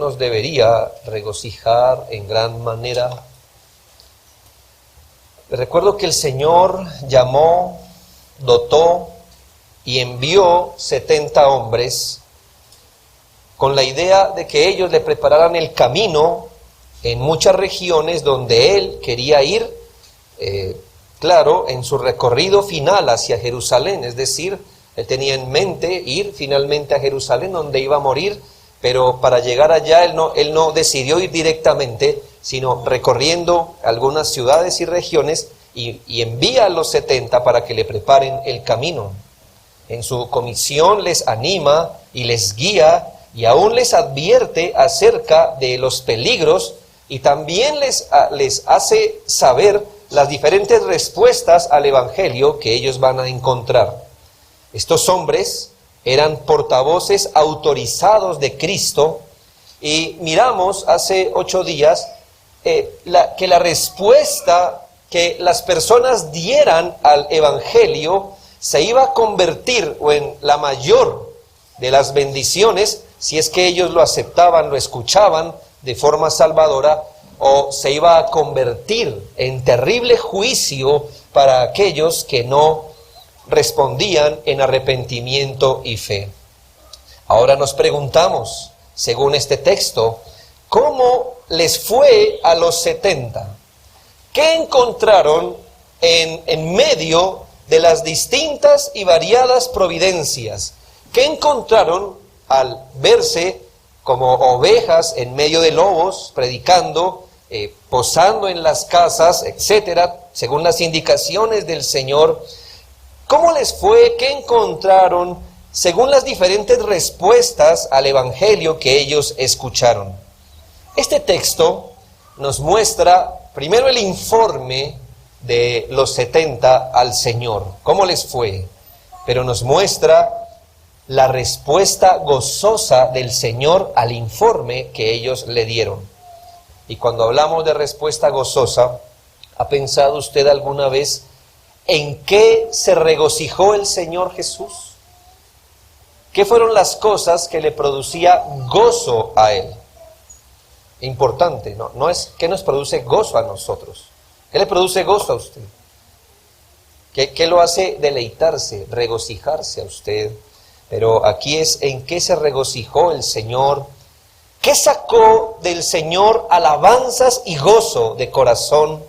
nos debería regocijar en gran manera. Recuerdo que el Señor llamó, dotó y envió 70 hombres con la idea de que ellos le prepararan el camino en muchas regiones donde Él quería ir, claro, en su recorrido final hacia Jerusalén. Es decir, Él tenía en mente ir finalmente a Jerusalén, donde iba a morir, pero para llegar allá Él no decidió ir directamente, sino recorriendo algunas ciudades y regiones, y envía a los 70 para que le preparen el camino. En su comisión les anima y les guía, y aún les advierte acerca de los peligros, y también les hace saber las diferentes respuestas al Evangelio que ellos van a encontrar. Estos hombres eran portavoces autorizados de Cristo, y miramos hace 8 días que la respuesta que las personas dieran al Evangelio se iba a convertir en la mayor de las bendiciones, si es que ellos lo aceptaban, lo escuchaban de forma salvadora, o se iba a convertir en terrible juicio para aquellos que no respondían en arrepentimiento y fe. Ahora nos preguntamos, según este texto, ¿cómo les fue a los 70? ¿Qué encontraron en medio de las distintas y variadas providencias? ¿Qué encontraron al verse como ovejas en medio de lobos, predicando, posando en las casas, etcétera, según las indicaciones del Señor? ¿Cómo les fue? ¿Qué encontraron según las diferentes respuestas al Evangelio que ellos escucharon? Este texto nos muestra primero el informe de los 70 al Señor, cómo les fue, pero nos muestra la respuesta gozosa del Señor al informe que ellos le dieron. Y cuando hablamos de respuesta gozosa, ¿ha pensado usted alguna vez en qué se regocijó el Señor Jesús? ¿Qué fueron las cosas que le producía gozo a Él? Importante, no es qué nos produce gozo a nosotros. ¿Qué le produce gozo a usted? ¿Qué lo hace deleitarse, regocijarse a usted? Pero aquí es en qué se regocijó el Señor. ¿Qué sacó del Señor alabanzas y gozo de corazón?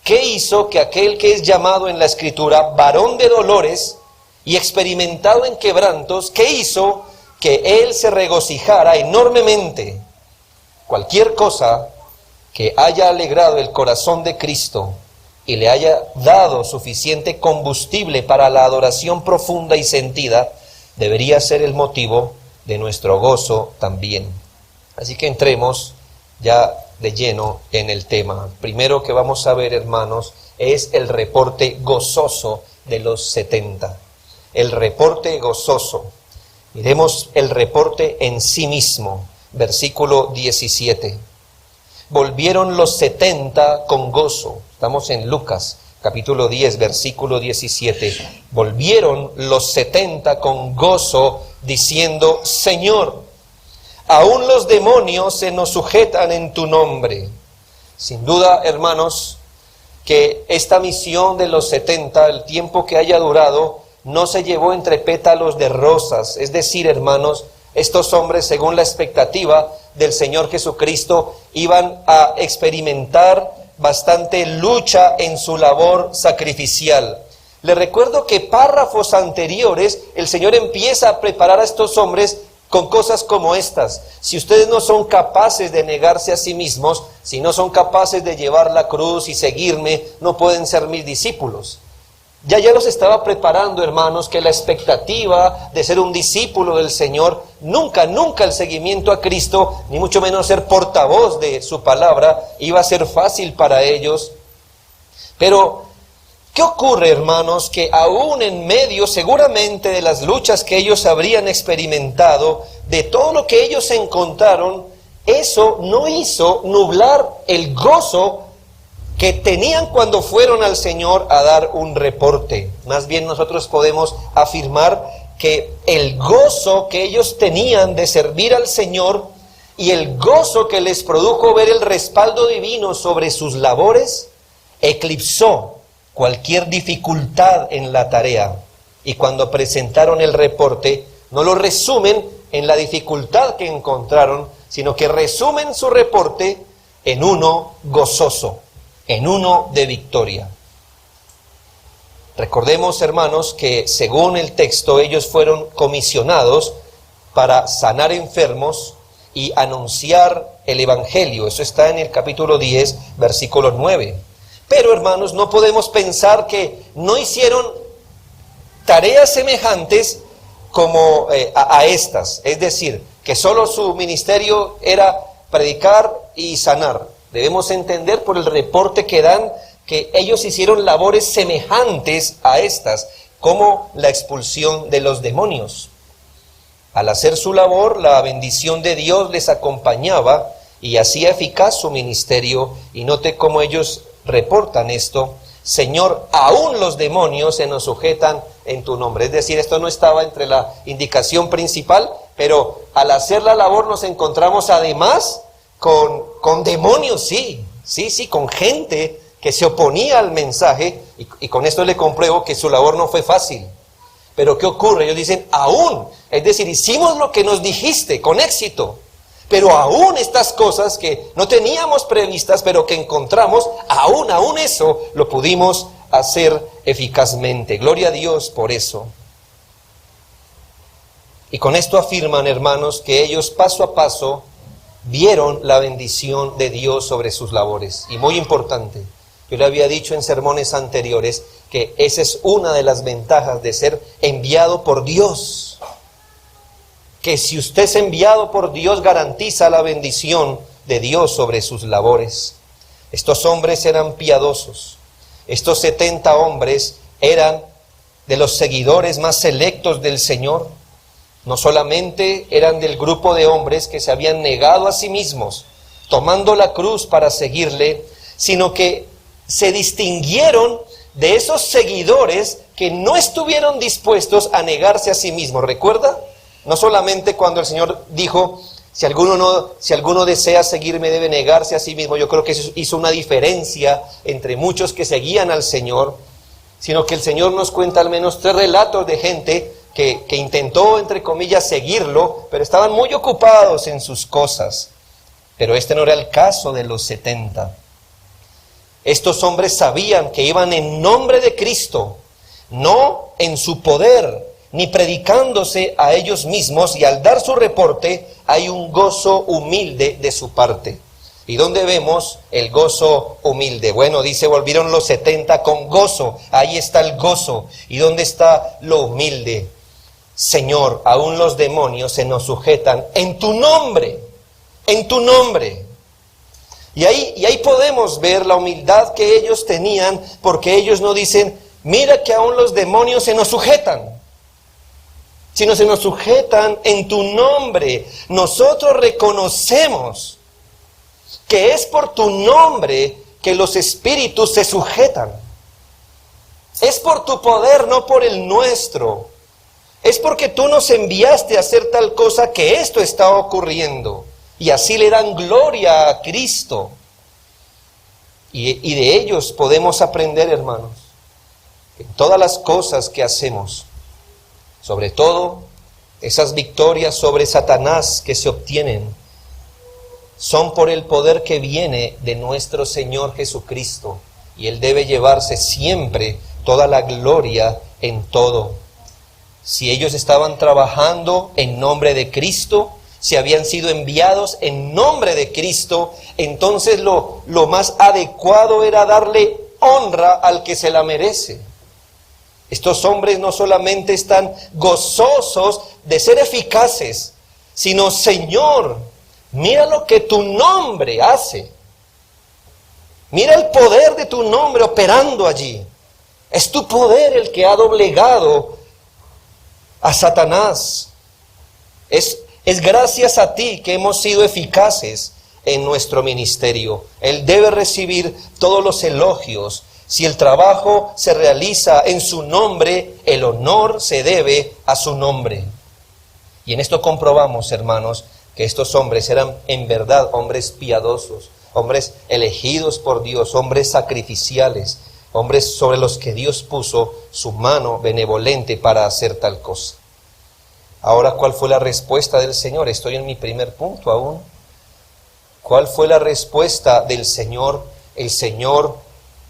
¿Qué hizo que aquel que es llamado en la Escritura varón de dolores y experimentado en quebrantos, qué hizo que Él se regocijara enormemente? Cualquier cosa que haya alegrado el corazón de Cristo y le haya dado suficiente combustible para la adoración profunda y sentida, debería ser el motivo de nuestro gozo también. Así que entremos ya de lleno en el tema. Primero que vamos a ver, hermanos, es el reporte gozoso de los 70. El reporte gozoso. Miremos el reporte en sí mismo. Versículo 17. Volvieron los 70 con gozo. Estamos en Lucas, capítulo 10, versículo 17. Volvieron los 70 con gozo, diciendo: Señor, aún los demonios se nos sujetan en tu nombre. Sin duda, hermanos, que esta misión de los 70, el tiempo que haya durado, no se llevó entre pétalos de rosas. Es decir, hermanos, estos hombres, según la expectativa del Señor Jesucristo, iban a experimentar bastante lucha en su labor sacrificial. Les recuerdo que párrafos anteriores el Señor empieza a preparar a estos hombres con cosas como estas. Si ustedes no son capaces de negarse a sí mismos, si no son capaces de llevar la cruz y seguirme, no pueden ser mis discípulos. Ya los estaba preparando, hermanos, que la expectativa de ser un discípulo del Señor, nunca el seguimiento a Cristo, ni mucho menos ser portavoz de su palabra, iba a ser fácil para ellos. Pero, ¿qué ocurre, hermanos? Que aún en medio, seguramente, de las luchas que ellos habrían experimentado, de todo lo que ellos encontraron, eso no hizo nublar el gozo que tenían cuando fueron al Señor a dar un reporte. Más bien nosotros podemos afirmar que el gozo que ellos tenían de servir al Señor y el gozo que les produjo ver el respaldo divino sobre sus labores eclipsó cualquier dificultad en la tarea. Y cuando presentaron el reporte, no lo resumen en la dificultad que encontraron, sino que resumen su reporte en uno gozoso, en uno de victoria. Recordemos, hermanos, que según el texto, ellos fueron comisionados para sanar enfermos y anunciar el Evangelio. Eso está en el capítulo 10, versículo 9. Pero, hermanos, no podemos pensar que no hicieron tareas semejantes como a estas. Es decir, que solo su ministerio era predicar y sanar. Debemos entender por el reporte que dan que ellos hicieron labores semejantes a estas, como la expulsión de los demonios. Al hacer su labor, la bendición de Dios les acompañaba y hacía eficaz su ministerio. Y note cómo ellos reportan esto: Señor, aún los demonios se nos sujetan en tu nombre. Es decir, esto no estaba entre la indicación principal, pero al hacer la labor nos encontramos además con demonios, sí, con gente que se oponía al mensaje, y con esto le compruebo que su labor no fue fácil. Pero ¿qué ocurre? Ellos dicen, aún, es decir, hicimos lo que nos dijiste con éxito, pero aún estas cosas que no teníamos previstas, pero que encontramos, aún eso lo pudimos hacer eficazmente. Gloria a Dios por eso. Y con esto afirman, hermanos, que ellos paso a paso vieron la bendición de Dios sobre sus labores. Y muy importante, yo le había dicho en sermones anteriores que esa es una de las ventajas de ser enviado por Dios. Que si usted es enviado por Dios, garantiza la bendición de Dios sobre sus labores. Estos hombres eran piadosos. Estos 70 hombres eran de los seguidores más selectos del Señor. No solamente eran del grupo de hombres que se habían negado a sí mismos, tomando la cruz para seguirle, sino que se distinguieron de esos seguidores que no estuvieron dispuestos a negarse a sí mismos. ¿Recuerda? No solamente cuando el Señor dijo, si alguno desea seguirme debe negarse a sí mismo. Yo creo que eso hizo una diferencia entre muchos que seguían al Señor, sino que el Señor nos cuenta al menos 3 relatos de gente que intentó, entre comillas, seguirlo, pero estaban muy ocupados en sus cosas. Pero este no era el caso de los 70. Estos hombres sabían que iban en nombre de Cristo, no en su poder, ni predicándose a ellos mismos, y al dar su reporte hay un gozo humilde de su parte. ¿Y dónde vemos el gozo humilde? Bueno, dice, volvieron los 70 con gozo. Ahí está el gozo. ¿Y dónde está lo humilde? Señor, aún los demonios se nos sujetan en tu nombre, en tu nombre. Y ahí podemos ver la humildad que ellos tenían, porque ellos no dicen, mira que aún los demonios se nos sujetan, sino se nos sujetan en tu nombre. Nosotros reconocemos que es por tu nombre que los espíritus se sujetan. Es por tu poder, no por el nuestro. Es porque tú nos enviaste a hacer tal cosa que esto está ocurriendo. Y así le dan gloria a Cristo. Y de ellos podemos aprender, hermanos, que en todas las cosas que hacemos, sobre todo esas victorias sobre Satanás que se obtienen, son por el poder que viene de nuestro Señor Jesucristo. Y Él debe llevarse siempre toda la gloria en todo. Si ellos estaban trabajando en nombre de Cristo, si habían sido enviados en nombre de Cristo, entonces lo más adecuado era darle honra al que se la merece. Estos hombres no solamente están gozosos de ser eficaces, sino, Señor, mira lo que tu nombre hace. Mira el poder de tu nombre operando allí. Es tu poder el que ha doblegado a Satanás. Es gracias a ti que hemos sido eficaces en nuestro ministerio. Él debe recibir todos los elogios. Si el trabajo se realiza en su nombre, el honor se debe a su nombre. Y en esto comprobamos, hermanos, que estos hombres eran en verdad hombres piadosos, hombres elegidos por Dios, hombres sacrificiales, hombres sobre los que Dios puso su mano benevolente para hacer tal cosa. Ahora, ¿cuál fue la respuesta del Señor? Estoy en mi primer punto aún. ¿Cuál fue la respuesta del Señor? El Señor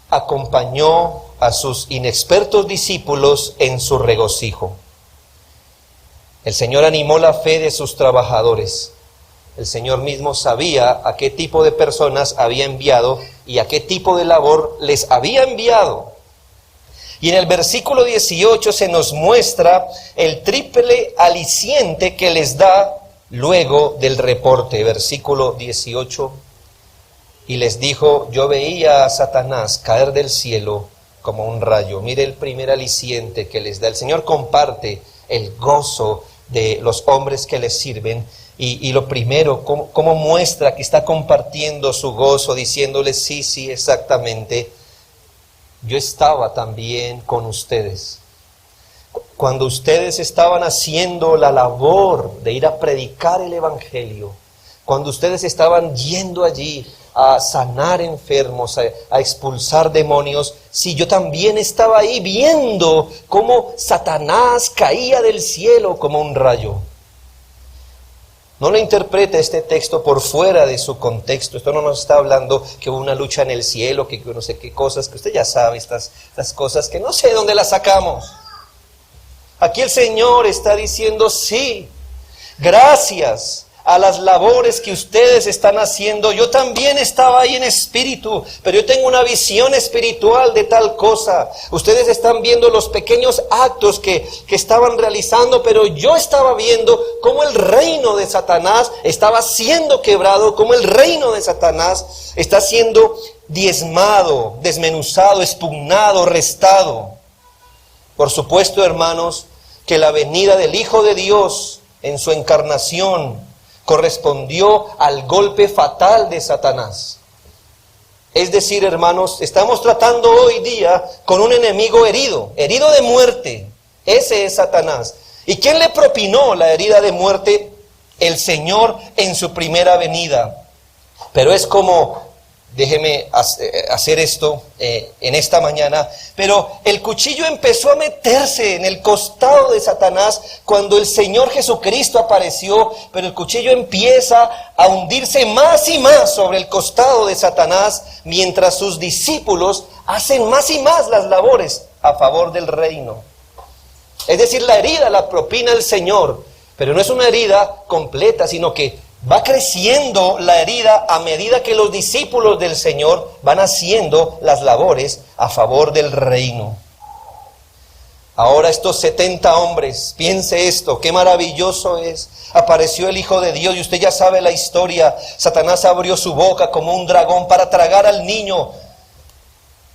acompañó a sus inexpertos discípulos en su regocijo. El Señor animó la fe de sus trabajadores. El Señor mismo sabía a qué tipo de personas había enviado y a qué tipo de labor les había enviado. Y en el versículo 18 se nos muestra el triple aliciente que les da luego del reporte. Versículo 18. Y les dijo: yo veía a Satanás caer del cielo como un rayo. Mire el primer aliciente que les da. El Señor comparte el gozo de los hombres que les sirven. Y lo primero, cómo muestra que está compartiendo su gozo, diciéndoles: sí, exactamente. Yo estaba también con ustedes. Cuando ustedes estaban haciendo la labor de ir a predicar el Evangelio, cuando ustedes estaban yendo allí a sanar enfermos, a expulsar demonios, sí, yo también estaba ahí viendo cómo Satanás caía del cielo como un rayo. No le interprete este texto por fuera de su contexto. Esto no nos está hablando que hubo una lucha en el cielo, que no sé qué cosas, que usted ya sabe, estas cosas que no sé de dónde las sacamos. Aquí el Señor está diciendo: sí, gracias a las labores que ustedes están haciendo, yo también estaba ahí en espíritu, pero yo tengo una visión espiritual de tal cosa. Ustedes están viendo los pequeños actos que estaban realizando, pero yo estaba viendo cómo el reino de Satanás estaba siendo quebrado, cómo el reino de Satanás está siendo diezmado, desmenuzado, expugnado, restado. Por supuesto, hermanos, que la venida del Hijo de Dios en su encarnación correspondió al golpe fatal de Satanás. Es decir, hermanos, estamos tratando hoy día con un enemigo herido de muerte. Ese es Satanás. ¿Y quién le propinó la herida de muerte? El Señor en su primera venida. Pero es como, déjeme hacer esto en esta mañana, pero el cuchillo empezó a meterse en el costado de Satanás cuando el Señor Jesucristo apareció, pero el cuchillo empieza a hundirse más y más sobre el costado de Satanás, mientras sus discípulos hacen más y más las labores a favor del reino. Es decir, la herida la propina el Señor, pero no es una herida completa, sino que va creciendo la herida a medida que los discípulos del Señor van haciendo las labores a favor del reino. Ahora estos 70 hombres, piense esto, qué maravilloso es. Apareció el Hijo de Dios y usted ya sabe la historia. Satanás abrió su boca como un dragón para tragar al niño.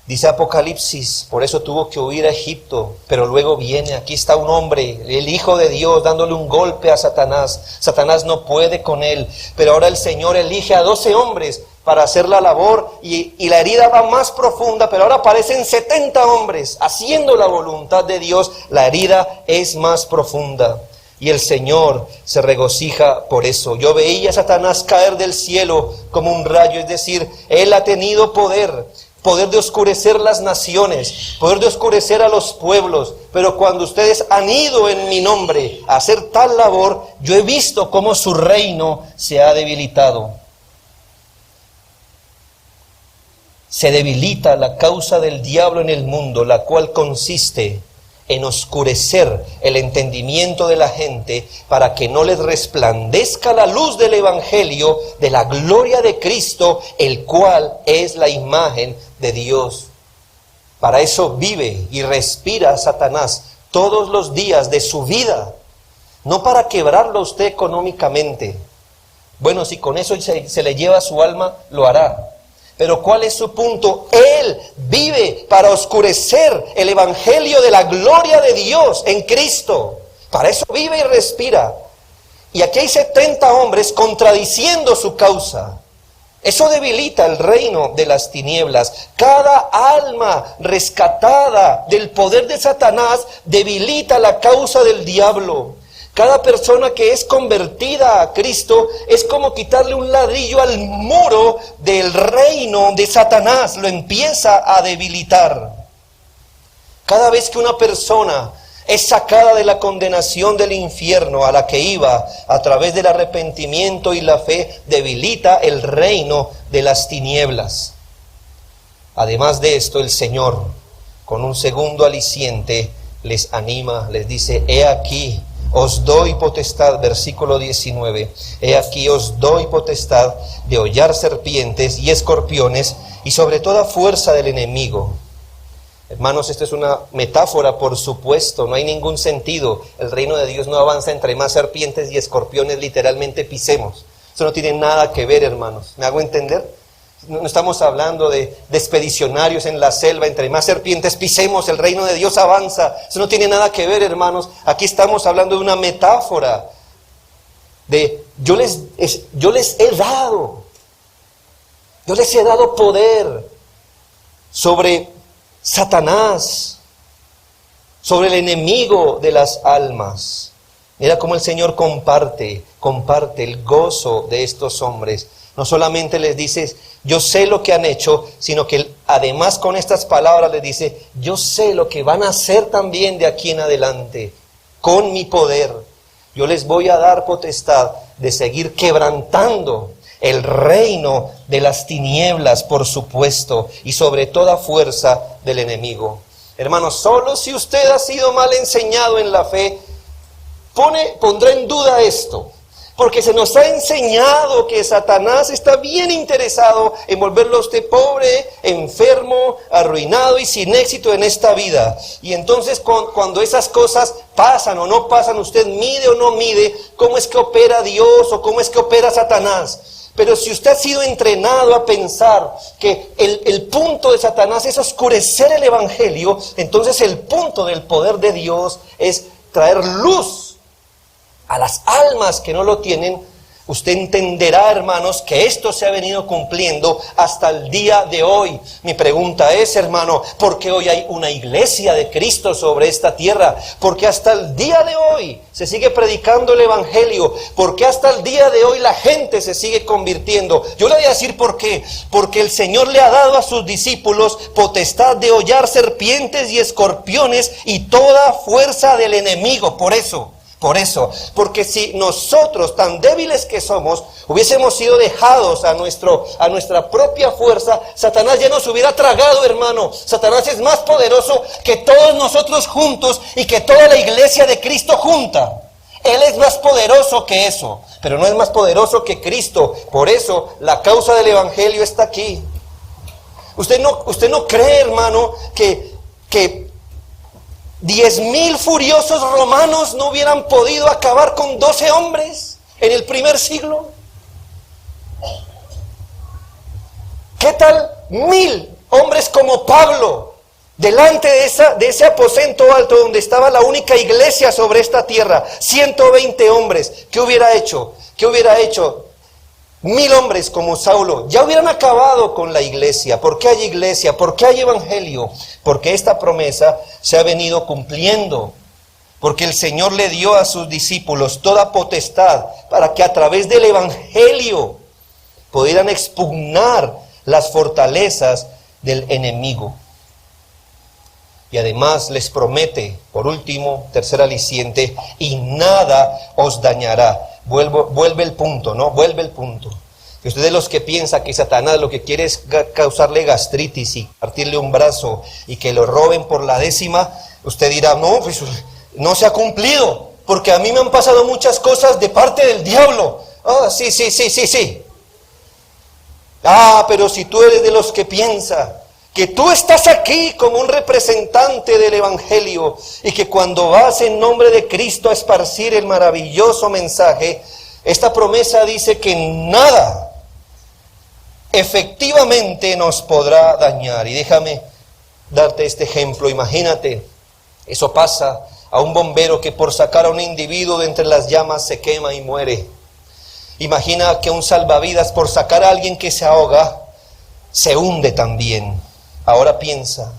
Dice Apocalipsis, por eso tuvo que huir a Egipto, pero luego viene, aquí está un hombre, el Hijo de Dios, dándole un golpe a Satanás. Satanás no puede con él, pero ahora el Señor elige a 12 hombres para hacer la labor y la herida va más profunda, pero ahora aparecen 70 hombres haciendo la voluntad de Dios. La herida es más profunda y el Señor se regocija por eso. Yo veía a Satanás caer del cielo como un rayo, es decir, él ha tenido poder de oscurecer las naciones, poder de oscurecer a los pueblos, pero cuando ustedes han ido en mi nombre a hacer tal labor, yo he visto cómo su reino se ha debilitado. Se debilita la causa del diablo en el mundo, la cual consiste en oscurecer el entendimiento de la gente para que no les resplandezca la luz del Evangelio de la gloria de Cristo, el cual es la imagen de Dios. Para eso vive y respira Satanás todos los días de su vida, no para quebrarlo a usted económicamente. Bueno, si con eso se le lleva su alma, lo hará. Pero ¿cuál es su punto? Él vive para oscurecer el evangelio de la gloria de Dios en Cristo. Para eso vive y respira. Y aquí hay 70 hombres contradiciendo su causa. Eso debilita el reino de las tinieblas. Cada alma rescatada del poder de Satanás debilita la causa del diablo. Cada persona que es convertida a Cristo es como quitarle un ladrillo al muro del reino de Satanás, lo empieza a debilitar. Cada vez que una persona es sacada de la condenación del infierno a la que iba a través del arrepentimiento y la fe, debilita el reino de las tinieblas. Además de esto, el Señor, con un segundo aliciente, les anima, les dice: he aquí, os doy potestad, versículo 19, he aquí os doy potestad de hollar serpientes y escorpiones y sobre toda fuerza del enemigo. Hermanos, esta es una metáfora, por supuesto, no hay ningún sentido. El reino de Dios no avanza entre más serpientes y escorpiones literalmente pisemos. Eso no tiene nada que ver, hermanos. ¿Me hago entender? No estamos hablando de expedicionarios en la selva, entre más serpientes pisemos, el reino de Dios avanza. Eso no tiene nada que ver, hermanos. Aquí estamos hablando de una metáfora de yo les he dado poder sobre Satanás, sobre el enemigo de las almas. Mira cómo el Señor comparte el gozo de estos hombres. No solamente les dice: yo sé lo que han hecho, sino que además con estas palabras les dice: yo sé lo que van a hacer también de aquí en adelante, con mi poder. Yo les voy a dar potestad de seguir quebrantando el reino de las tinieblas, por supuesto, y sobre toda fuerza del enemigo. Hermanos, solo si usted ha sido mal enseñado en la fe, pondrá en duda esto. Porque se nos ha enseñado que Satanás está bien interesado en volverlo a usted pobre, enfermo, arruinado y sin éxito en esta vida. Y entonces cuando esas cosas pasan o no pasan, usted mide o no mide cómo es que opera Dios o cómo es que opera Satanás. Pero si usted ha sido entrenado a pensar que el punto de Satanás es oscurecer el Evangelio, entonces el punto del poder de Dios es traer luz a las almas que no lo tienen. Usted entenderá, hermanos, que esto se ha venido cumpliendo hasta el día de hoy. Mi pregunta es, hermano, ¿por qué hoy hay una iglesia de Cristo sobre esta tierra? Porque hasta el día de hoy se sigue predicando el Evangelio. Porque hasta el día de hoy la gente se sigue convirtiendo. Yo le voy a decir por qué. Porque el Señor le ha dado a sus discípulos potestad de hollar serpientes y escorpiones y toda fuerza del enemigo. Por eso, porque si nosotros, tan débiles que somos, hubiésemos sido dejados a nuestra propia fuerza, Satanás ya nos hubiera tragado, hermano. Satanás es más poderoso que todos nosotros juntos y que toda la iglesia de Cristo junta. Él es más poderoso que eso, pero no es más poderoso que Cristo. Por eso la causa del Evangelio está aquí. Usted no cree, hermano, que 10,000 furiosos romanos no hubieran podido acabar con 12 hombres en el primer siglo. ¿Qué tal 1,000 hombres como Pablo delante de ese aposento alto donde estaba la única iglesia sobre esta tierra? 120 hombres. ¿Qué hubiera hecho? 1,000 hombres como Saulo ya hubieran acabado con la iglesia. ¿Por qué hay iglesia? ¿Por qué hay evangelio? Porque esta promesa se ha venido cumpliendo. Porque el Señor le dio a sus discípulos toda potestad para que a través del evangelio pudieran expugnar las fortalezas del enemigo. Y además les promete, por último, tercer aliciente, y nada os dañará. Vuelve el punto, ¿no? Vuelve el punto. Y usted de los que piensa que Satanás lo que quiere es causarle gastritis y partirle un brazo y que lo roben por la 10ª, usted dirá, no, pues no se ha cumplido, porque a mí me han pasado muchas cosas de parte del diablo. Ah, sí. Ah, pero si tú eres de los que piensa que tú estás aquí como un representante del Evangelio y que cuando vas en nombre de Cristo a esparcir el maravilloso mensaje, esta promesa dice que nada efectivamente nos podrá dañar. Y déjame darte este ejemplo. Imagínate, eso pasa a un bombero que por sacar a un individuo de entre las llamas se quema y muere. Imagina que un salvavidas por sacar a alguien que se ahoga se hunde también. Ahora piensa,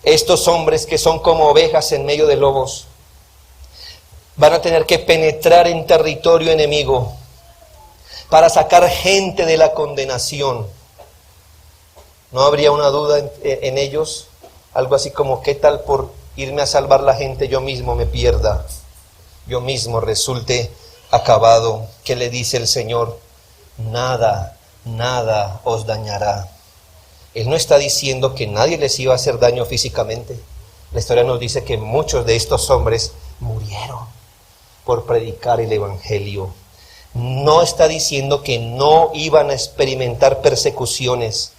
estos hombres que son como ovejas en medio de lobos, van a tener que penetrar en territorio enemigo para sacar gente de la condenación. ¿No habría una duda en ellos? Algo así como, ¿qué tal por irme a salvar la gente yo mismo me pierda? Yo mismo resulte acabado. ¿Qué le dice el Señor? Nada, nada os dañará. Él no está diciendo que nadie les iba a hacer daño físicamente. La historia nos dice que muchos de estos hombres murieron por predicar el Evangelio. No está diciendo que no iban a experimentar persecuciones,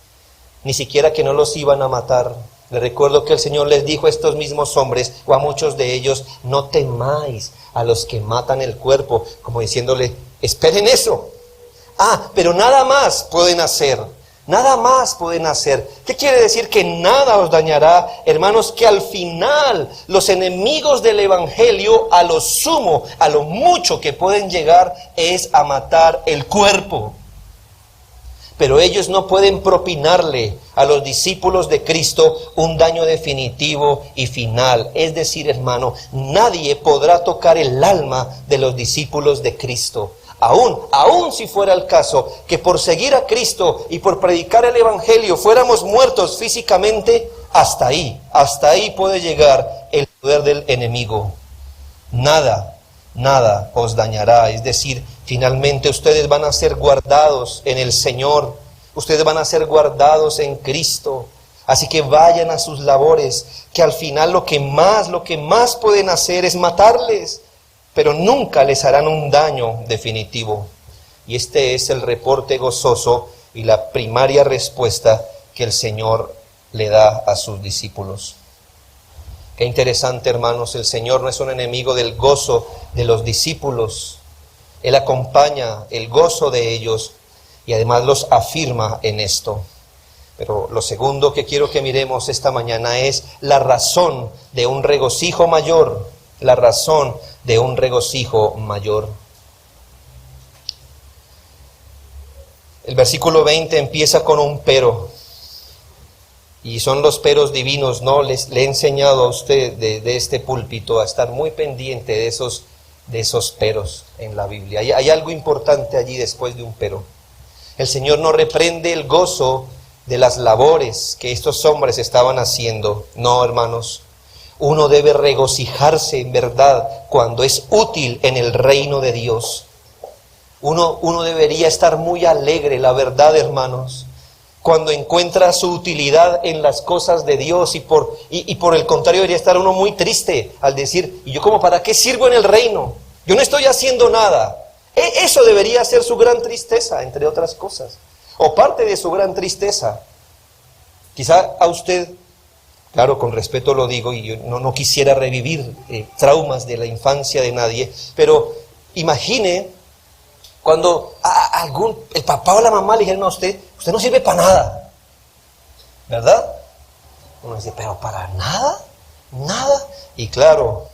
ni siquiera que no los iban a matar. Les recuerdo que el Señor les dijo a estos mismos hombres, o a muchos de ellos, no temáis a los que matan el cuerpo, como diciéndole, esperen eso. Pero nada más pueden hacer. Nada más pueden hacer. ¿Qué quiere decir que nada os dañará? Hermanos, que al final los enemigos del Evangelio, a lo sumo, a lo mucho que pueden llegar, es a matar el cuerpo. Pero ellos no pueden propinarle a los discípulos de Cristo un daño definitivo y final. Es decir, hermano, nadie podrá tocar el alma de los discípulos de Cristo. Aún si fuera el caso que por seguir a Cristo y por predicar el Evangelio fuéramos muertos físicamente, hasta ahí puede llegar el poder del enemigo. Nada os dañará. Es decir, finalmente ustedes van a ser guardados en el Señor. Ustedes van a ser guardados en Cristo. Así que vayan a sus labores, que al final lo que más pueden hacer es matarles, pero nunca les harán un daño definitivo. Y este es el reporte gozoso y la primaria respuesta que el Señor le da a sus discípulos. Qué interesante, hermanos, el Señor no es un enemigo del gozo de los discípulos. Él acompaña el gozo de ellos y además los afirma en esto. Pero lo segundo que quiero que miremos esta mañana es la razón de un regocijo mayor. La razón de un regocijo mayor. El versículo 20 empieza con un pero. Y son los peros divinos, ¿no? Le he enseñado a usted de este púlpito a estar muy pendiente de esos peros en la Biblia. Hay algo importante allí después de un pero. El Señor no reprende el gozo de las labores que estos hombres estaban haciendo. No, hermanos. Uno debe regocijarse en verdad cuando es útil en el reino de Dios. Uno debería estar muy alegre, la verdad, hermanos, cuando encuentra su utilidad en las cosas de Dios y por el contrario debería estar uno muy triste al decir, ¿y yo como para qué sirvo en el reino? Yo no estoy haciendo nada. Eso debería ser su gran tristeza, entre otras cosas, o parte de su gran tristeza. Quizá a usted, claro, con respeto lo digo, y yo no quisiera revivir traumas de la infancia de nadie, pero imagine cuando el papá o la mamá le dijeron a usted no sirve para nada, ¿verdad? Uno dice, pero para nada, nada. Y claro,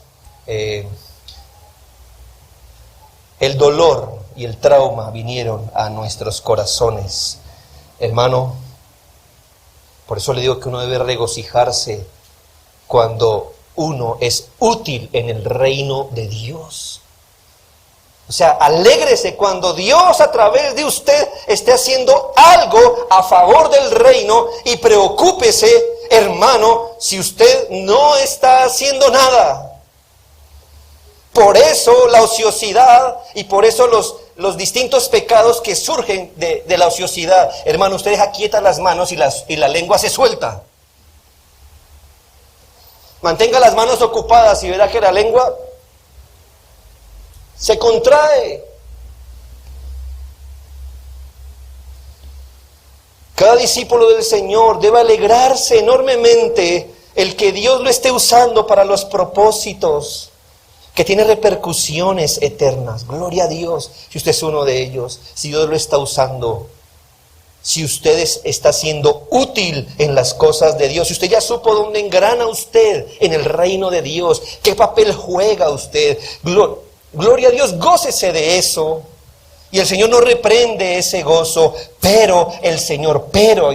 el dolor y el trauma vinieron a nuestros corazones. Hermano, por eso le digo que uno debe regocijarse cuando uno es útil en el reino de Dios. O sea, alégrese cuando Dios a través de usted esté haciendo algo a favor del reino y preocúpese, hermano, si usted no está haciendo nada. Por eso la ociosidad y por eso los distintos pecados que surgen de la ociosidad. Hermano, usted deja quietas las manos y la lengua se suelta. Mantenga las manos ocupadas y verá que la lengua se contrae. Cada discípulo del Señor debe alegrarse enormemente el que Dios lo esté usando para los propósitos que tiene repercusiones eternas. Gloria a Dios si usted es uno de ellos, si Dios lo está usando, si usted está siendo útil en las cosas de Dios, si usted ya supo dónde engrana usted en el reino de Dios, qué papel juega usted. Gloria a Dios, gócese de eso. Y el Señor no reprende ese gozo, pero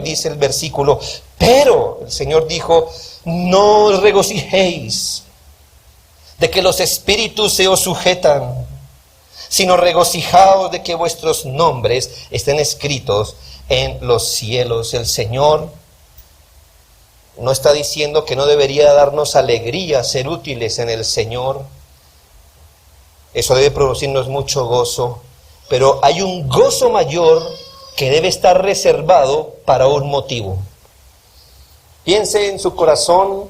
dice el versículo, pero el Señor dijo, no os regocijéis de que los espíritus se os sujetan, sino regocijaos de que vuestros nombres estén escritos en los cielos. El Señor no está diciendo que no debería darnos alegría ser útiles en el Señor. Eso debe producirnos mucho gozo, pero hay un gozo mayor que debe estar reservado para un motivo. Piense en su corazón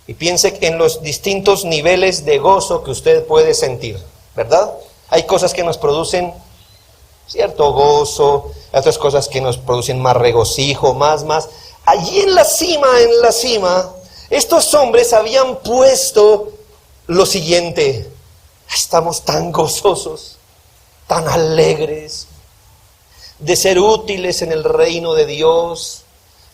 y piense en los distintos niveles de gozo que usted puede sentir, ¿verdad? Hay cosas que nos producen cierto gozo, otras cosas que nos producen más regocijo, más. Allí en la cima, estos hombres habían puesto lo siguiente: estamos tan gozosos, tan alegres de ser útiles en el reino de Dios.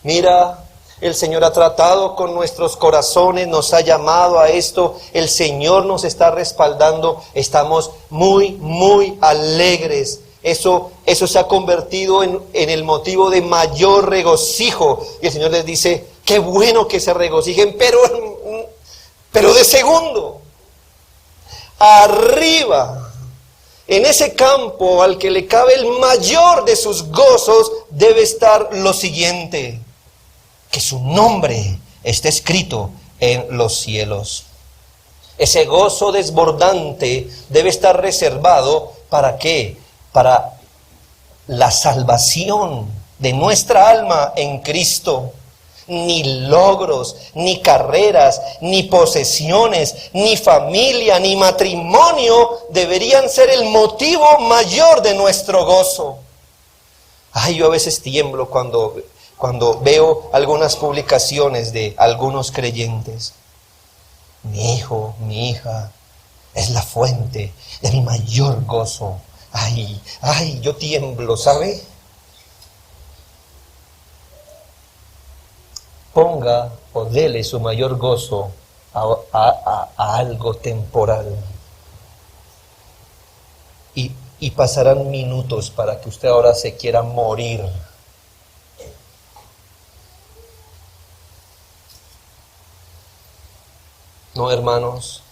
Mira, el Señor ha tratado con nuestros corazones, nos ha llamado a esto, el Señor nos está respaldando, estamos muy, muy alegres. Eso se ha convertido en el motivo de mayor regocijo. Y el Señor les dice, qué bueno que se regocijen, pero de segundo, arriba, en ese campo al que le cabe el mayor de sus gozos, debe estar lo siguiente: que su nombre esté escrito en los cielos. Ese gozo desbordante debe estar reservado ¿para qué? Para la salvación de nuestra alma en Cristo. Ni logros, ni carreras, ni posesiones, ni familia, ni matrimonio deberían ser el motivo mayor de nuestro gozo. Ay, yo a veces tiemblo cuando veo algunas publicaciones de algunos creyentes. Mi hijo, mi hija, es la fuente de mi mayor gozo. Ay, yo tiemblo, ¿sabe? Ponga o dele su mayor gozo a algo temporal. Y pasarán minutos para que usted ahora se quiera morir. No, hermanos.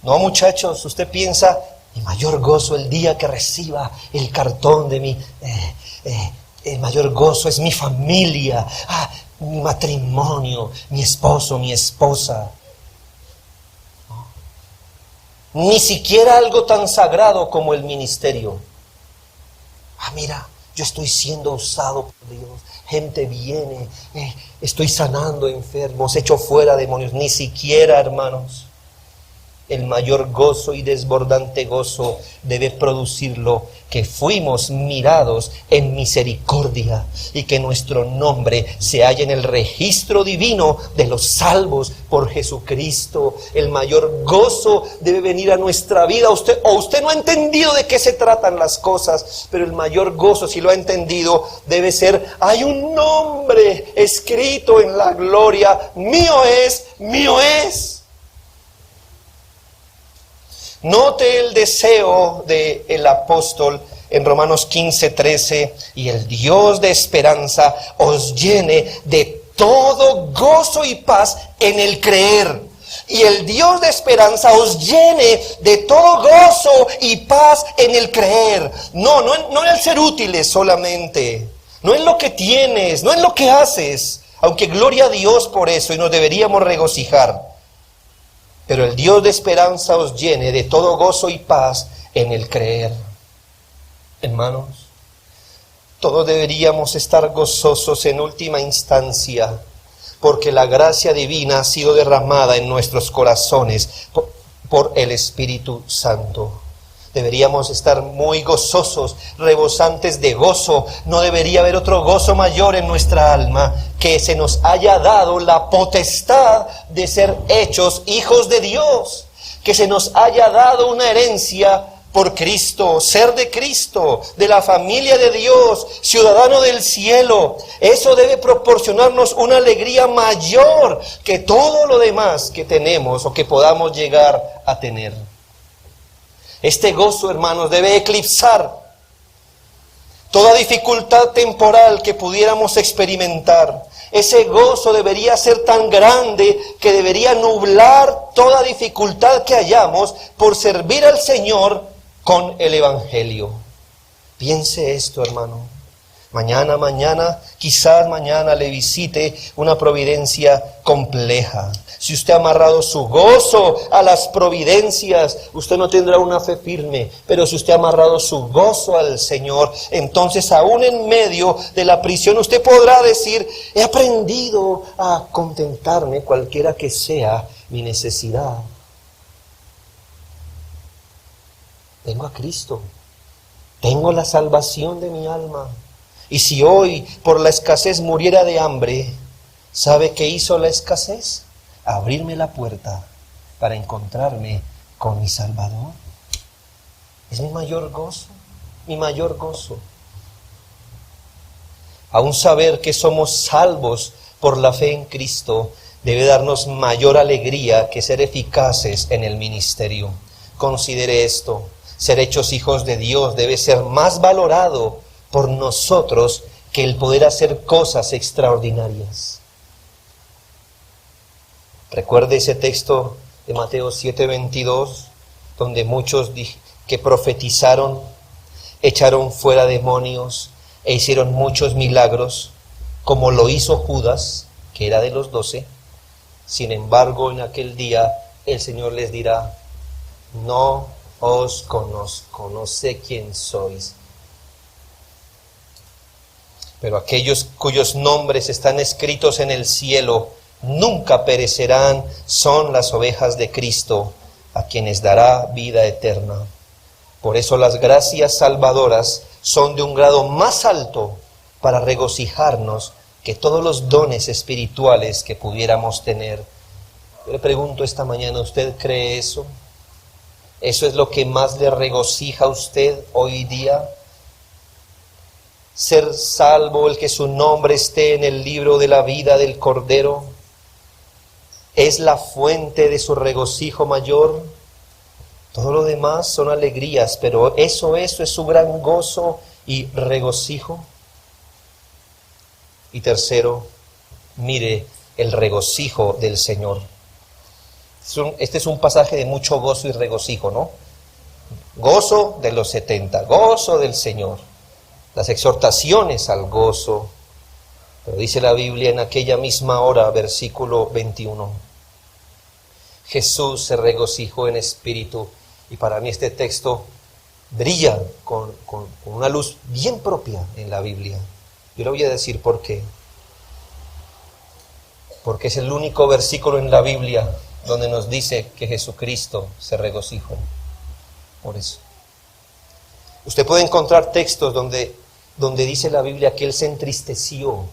No, muchachos, usted piensa, mi mayor gozo el día que reciba el cartón de el mayor gozo es mi familia, mi matrimonio, mi esposo, mi esposa. No. Ni siquiera algo tan sagrado como el ministerio. Mira, yo estoy siendo usado por Dios. Gente viene, estoy sanando enfermos, echo fuera demonios. Ni siquiera, hermanos, el mayor gozo y desbordante gozo debe producirlo que fuimos mirados en misericordia y que nuestro nombre se halla en el registro divino de los salvos por Jesucristo. El mayor gozo debe venir a nuestra vida. Usted no ha entendido de qué se tratan las cosas, pero el mayor gozo, si lo ha entendido, debe ser: hay un nombre escrito en la gloria, mío es, mío es. Note el deseo del apóstol en Romanos 15:13: y el Dios de esperanza os llene de todo gozo y paz en el creer. Y el Dios de esperanza os llene de todo gozo y paz en el creer. No en el ser útiles solamente, no en lo que tienes, no en lo que haces, aunque gloria a Dios por eso y nos deberíamos regocijar. Pero el Dios de esperanza os llene de todo gozo y paz en el creer. Hermanos, todos deberíamos estar gozosos en última instancia, porque la gracia divina ha sido derramada en nuestros corazones por el Espíritu Santo. Deberíamos estar muy gozosos, rebosantes de gozo. No debería haber otro gozo mayor en nuestra alma, que se nos haya dado la potestad de ser hechos hijos de Dios, que se nos haya dado una herencia por Cristo, ser de Cristo, de la familia de Dios, ciudadano del cielo. Eso debe proporcionarnos una alegría mayor que todo lo demás que tenemos o que podamos llegar a tener. Este gozo, hermanos, debe eclipsar toda dificultad temporal que pudiéramos experimentar, ese gozo debería ser tan grande que debería nublar toda dificultad que hayamos por servir al Señor con el Evangelio. Piense esto, hermano. Quizás mañana le visite una providencia compleja. Si usted ha amarrado su gozo a las providencias, usted no tendrá una fe firme. Pero si usted ha amarrado su gozo al Señor, entonces aún en medio de la prisión usted podrá decir: he aprendido a contentarme cualquiera que sea mi necesidad. Tengo a Cristo, tengo la salvación de mi alma. Y si hoy por la escasez muriera de hambre, ¿sabe qué hizo la escasez? Abrirme la puerta para encontrarme con mi Salvador. Es mi mayor gozo, mi mayor gozo. Aún saber que somos salvos por la fe en Cristo debe darnos mayor alegría que ser eficaces en el ministerio. Considere esto: ser hechos hijos de Dios debe ser más valorado por nosotros que el poder hacer cosas extraordinarias. Recuerde ese texto de Mateo 7:22, donde muchos que profetizaron, echaron fuera demonios e hicieron muchos milagros, como lo hizo Judas, que era de los 12. Sin embargo, en aquel día el Señor les dirá: no os conozco, no sé quién sois. Pero aquellos cuyos nombres están escritos en el cielo nunca perecerán, son las ovejas de Cristo, a quienes dará vida eterna. Por eso las gracias salvadoras son de un grado más alto para regocijarnos que todos los dones espirituales que pudiéramos tener. Yo le pregunto esta mañana: ¿usted cree eso? ¿Eso es lo que más le regocija a usted hoy día? Ser salvo, el que su nombre esté en el libro de la vida del Cordero, es la fuente de su regocijo mayor. Todo lo demás son alegrías, pero eso es su gran gozo y regocijo. Y tercero, mire el regocijo del Señor. Este es un pasaje de mucho gozo y regocijo, ¿no? Gozo de los 70, gozo del Señor. Las exhortaciones al gozo. Pero dice la Biblia: en aquella misma hora, versículo 21, Jesús se regocijó en espíritu. Y para mí este texto brilla con una luz bien propia en la Biblia. Yo le voy a decir por qué. Porque es el único versículo en la Biblia donde nos dice que Jesucristo se regocijó. Por eso. Usted puede encontrar textos donde dice la Biblia que Él se entristeció.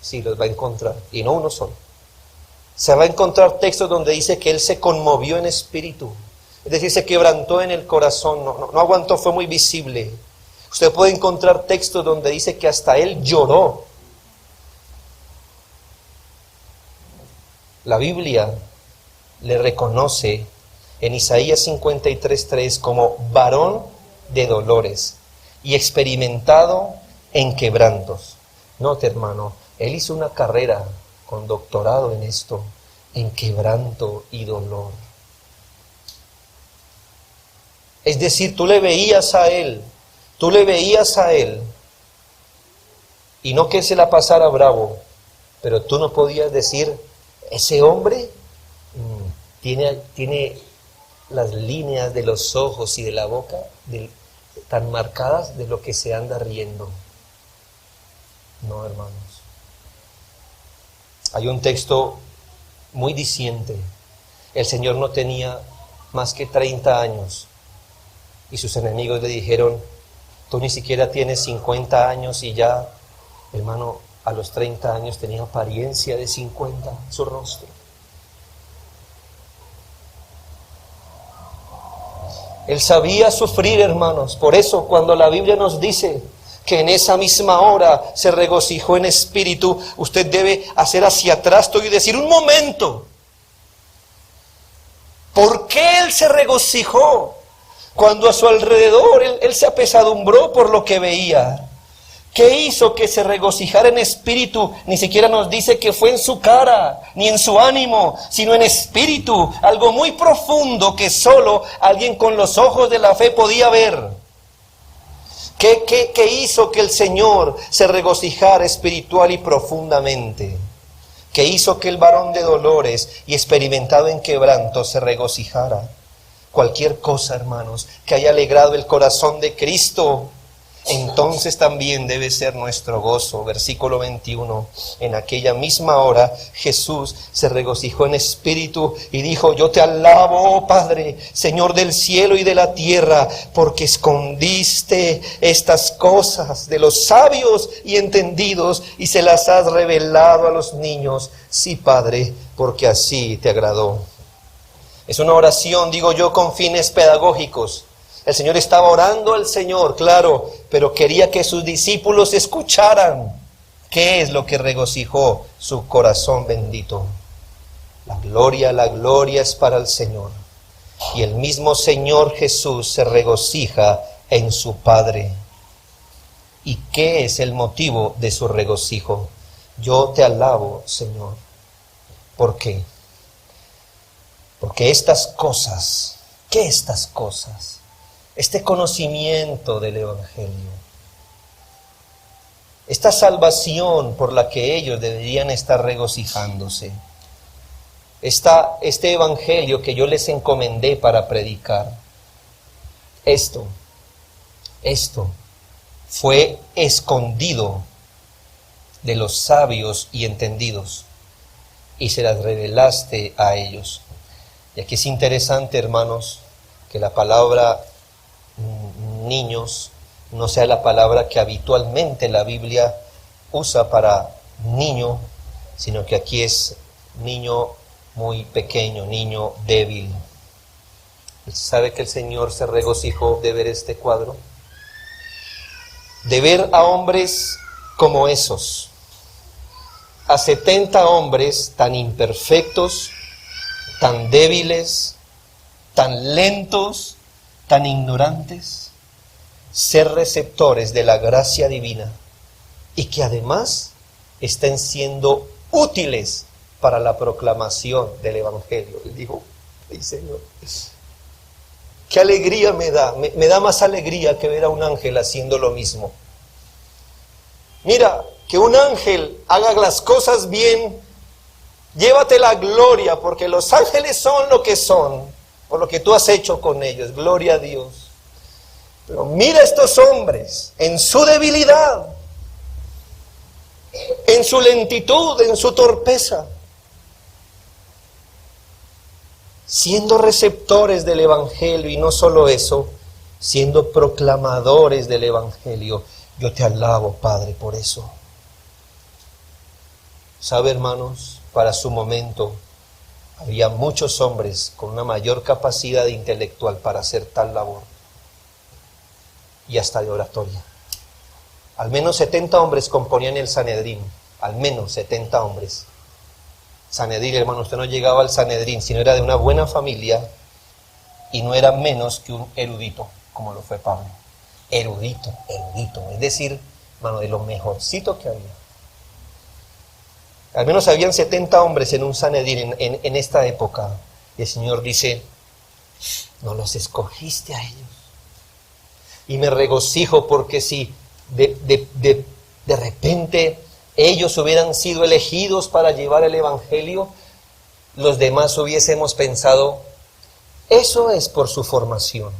Sí, los va a encontrar. Y no uno solo. Se va a encontrar textos donde dice que Él se conmovió en espíritu. Es decir, se quebrantó en el corazón. No aguantó, fue muy visible. Usted puede encontrar textos donde dice que hasta Él lloró. La Biblia le reconoce en Isaías 53:3 como varón de dolores y experimentado en quebrantos. Note, hermano, Él hizo una carrera con doctorado en esto, en quebranto y dolor. Es decir, tú le veías a Él, y no que se la pasara bravo, pero tú no podías decir: ese hombre tiene las líneas de los ojos y de la boca tan marcadas de lo que se anda riendo. No, hermanos. Hay un texto muy diciente. El Señor no tenía más que 30 años y sus enemigos le dijeron: tú ni siquiera tienes 50 años y ya, hermano, a los 30 años tenía apariencia de 50 su rostro. Él sabía sufrir, hermanos. Por eso cuando la Biblia nos dice que en esa misma hora se regocijó en espíritu, usted debe hacer hacia atrás todo y decir: un momento, ¿por qué Él se regocijó? Cuando a su alrededor él se apesadumbró por lo que veía. ¿Qué hizo que se regocijara en espíritu? Ni siquiera nos dice que fue en su cara, ni en su ánimo, sino en espíritu. Algo muy profundo que solo alguien con los ojos de la fe podía ver. ¿Qué hizo que el Señor se regocijara espiritual y profundamente? ¿Qué hizo que el varón de dolores y experimentado en quebranto se regocijara? Cualquier cosa, hermanos, que haya alegrado el corazón de Cristo, entonces también debe ser nuestro gozo. Versículo 21. En aquella misma hora Jesús se regocijó en espíritu y dijo: yo te alabo, oh Padre, Señor del cielo y de la tierra, porque escondiste estas cosas de los sabios y entendidos y se las has revelado a los niños. Sí, Padre, porque así te agradó. Es una oración, digo yo, con fines pedagógicos. El Señor estaba orando al Señor, claro, pero quería que sus discípulos escucharan qué es lo que regocijó su corazón bendito. La gloria es para el Señor. Y el mismo Señor Jesús se regocija en su Padre. ¿Y qué es el motivo de su regocijo? Yo te alabo, Señor. ¿Por qué? Porque estas cosas, ¿qué estas cosas? Este conocimiento del Evangelio, esta salvación por la que ellos deberían estar regocijándose, este Evangelio que yo les encomendé para predicar, esto fue escondido de los sabios y entendidos y se las revelaste a ellos. Y aquí es interesante, hermanos, que la palabra niños no sea la palabra que habitualmente la Biblia usa para niño, sino que aquí es niño muy pequeño, niño débil. ¿Sabe que el Señor se regocijó de ver este cuadro? De ver a hombres como esos, a 70 hombres tan imperfectos, tan débiles, tan lentos, tan ignorantes, ser receptores de la gracia divina y que además estén siendo útiles para la proclamación del Evangelio. Él dijo: ay, Señor, qué alegría me da más alegría que ver a un ángel haciendo lo mismo. Mira, que un ángel haga las cosas bien, llévate la gloria, porque los ángeles son lo que son, por lo que tú has hecho con ellos, gloria a Dios. Pero mira estos hombres, en su debilidad, en su lentitud, en su torpeza, siendo receptores del Evangelio, y no solo eso, siendo proclamadores del Evangelio. Yo te alabo, Padre, por eso. ¿Sabe, hermanos? Para su momento había muchos hombres con una mayor capacidad intelectual para hacer tal labor y hasta de oratoria. Al menos 70 hombres componían el Sanedrín, al menos 70 hombres. Sanedrín, hermano, usted no llegaba al Sanedrín si no era de una buena familia y no era menos que un erudito, como lo fue Pablo. Erudito, es decir, hermano, de lo mejorcito que había. Al menos habían 70 hombres en un Sanedrín en esta época. Y el Señor dice: no los escogiste a ellos. Y me regocijo porque si de repente ellos hubieran sido elegidos para llevar el Evangelio, los demás hubiésemos pensado: eso es por su formación.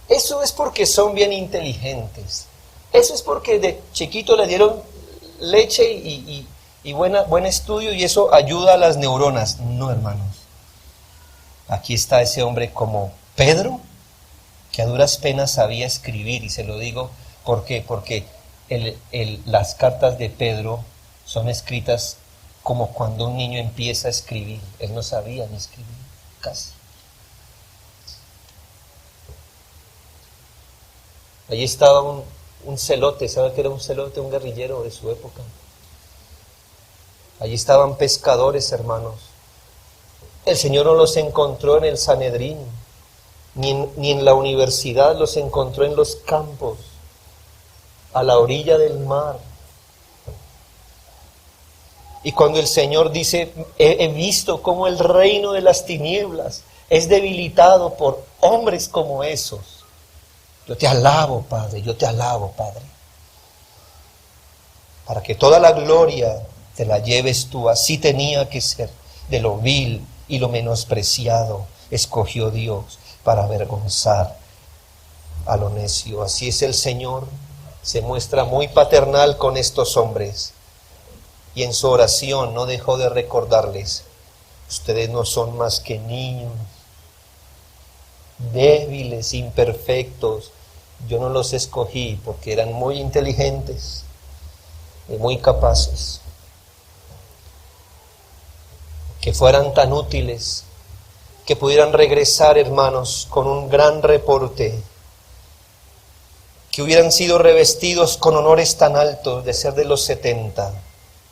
Eso es porque son bien inteligentes. Eso es porque de chiquito le dieron leche y buen estudio y eso ayuda a las neuronas. No, hermanos. Aquí está ese hombre como Pedro, que a duras penas sabía escribir, y se lo digo porque las cartas de Pedro son escritas como cuando un niño empieza a escribir. Él no sabía ni escribir, casi. Allí estaba un celote. ¿Sabe qué era un celote? Un guerrillero de su época. Allí estaban pescadores, hermanos. El Señor no los encontró en el Sanedrín. ni en la universidad, los encontró en los campos, a la orilla del mar. Y cuando el Señor dice, he visto cómo el reino de las tinieblas es debilitado por hombres como esos. Yo te alabo, Padre, yo te alabo, Padre. Para que toda la gloria te la lleves tú, así tenía que ser. De lo vil y lo menospreciado escogió Dios para avergonzar a lo necio. Así es el Señor, se muestra muy paternal con estos hombres. Y en su oración no dejó de recordarles, ustedes no son más que niños, débiles, imperfectos. Yo no los escogí porque eran muy inteligentes y muy capaces. Que fueran tan útiles, que pudieran regresar, hermanos, con un gran reporte, que hubieran sido revestidos con honores tan altos de ser de los 70.